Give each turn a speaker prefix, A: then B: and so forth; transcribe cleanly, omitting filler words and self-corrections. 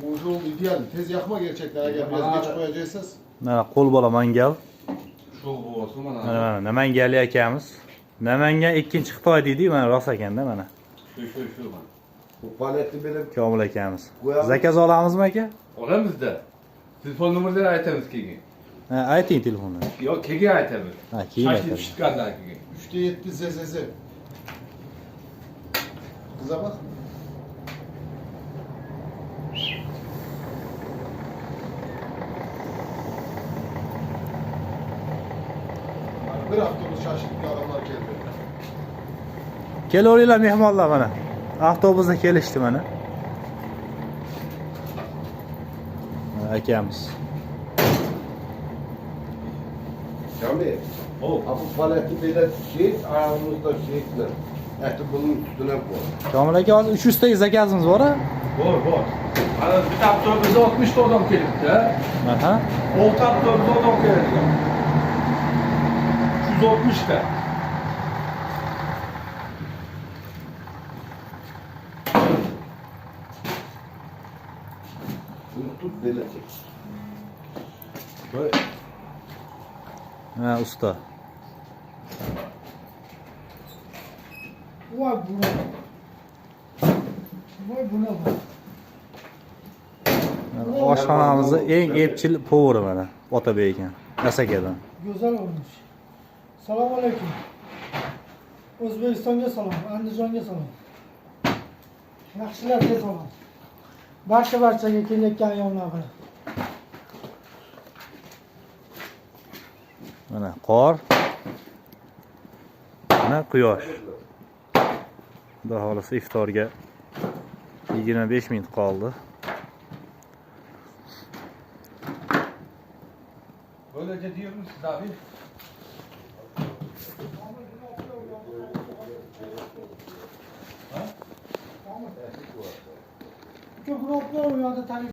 A: Bu yol ideal. Tez yakma gerçekten. Eğer biraz geç koyacaksınız.
B: Mana qo'l bola mangal.
C: Shu bo'lsin mana.
B: Mana Namanganli akamiz. Namangan ikkinchi Xitoy deydi, mana rost ekanda mana.
C: Shu mana.
A: Bu paletli benim.
B: Komil akamiz.
A: Qo'yamiz.
B: Zakaz olamizmi aka?
C: Olamizda. Telefon nomerlarini aytamiz keyin.
B: Ha, ayting telefonni.
C: Yo'q, keyin aytamiz.
B: Ha, keyin
C: Shashib
B: aytamiz.
C: chiqqandan keyin.
A: 3'te 7 ZZZ. Kıza bak. Bir haftalık şaşırtlı adamlar geldi.
B: Kelaveringlar mehmonlar mana. Avtobusda kelishdi mana. Akamiz.
A: Kamil.
C: Oh.
A: Bu paletli böyle şey, ayağımızda şeyler. Eti bunun üstüne koy.
B: Komil aka, hozir 300 ta zakazimiz bor a?
C: Bor. Mana bitta avtobusda 60 ta odam kelibdi.
B: Aha.
C: 6 avtobusda odam keladi. 360 ta.
A: Bunu tut böyle çek.
C: Böyle.
B: Ha, usta.
D: Vay buna. Vay buna bak.
B: Oshxonamizning eng epchil poveri mana. Otabek ekan. Asakadan.
D: Güzel olmuş. Selamun aleyküm. O'zbekistonga salom, Andijonga salom. Yaxshilarga salom. Barchaga kelayotgan ayyomlar bilan.
B: Mana qor. Mana quyosh. Xudo xolisa iftorga 25 minut qoldi.
C: Böylece diyor musunuz abi?
D: Çok roklar uyuyordu tabii.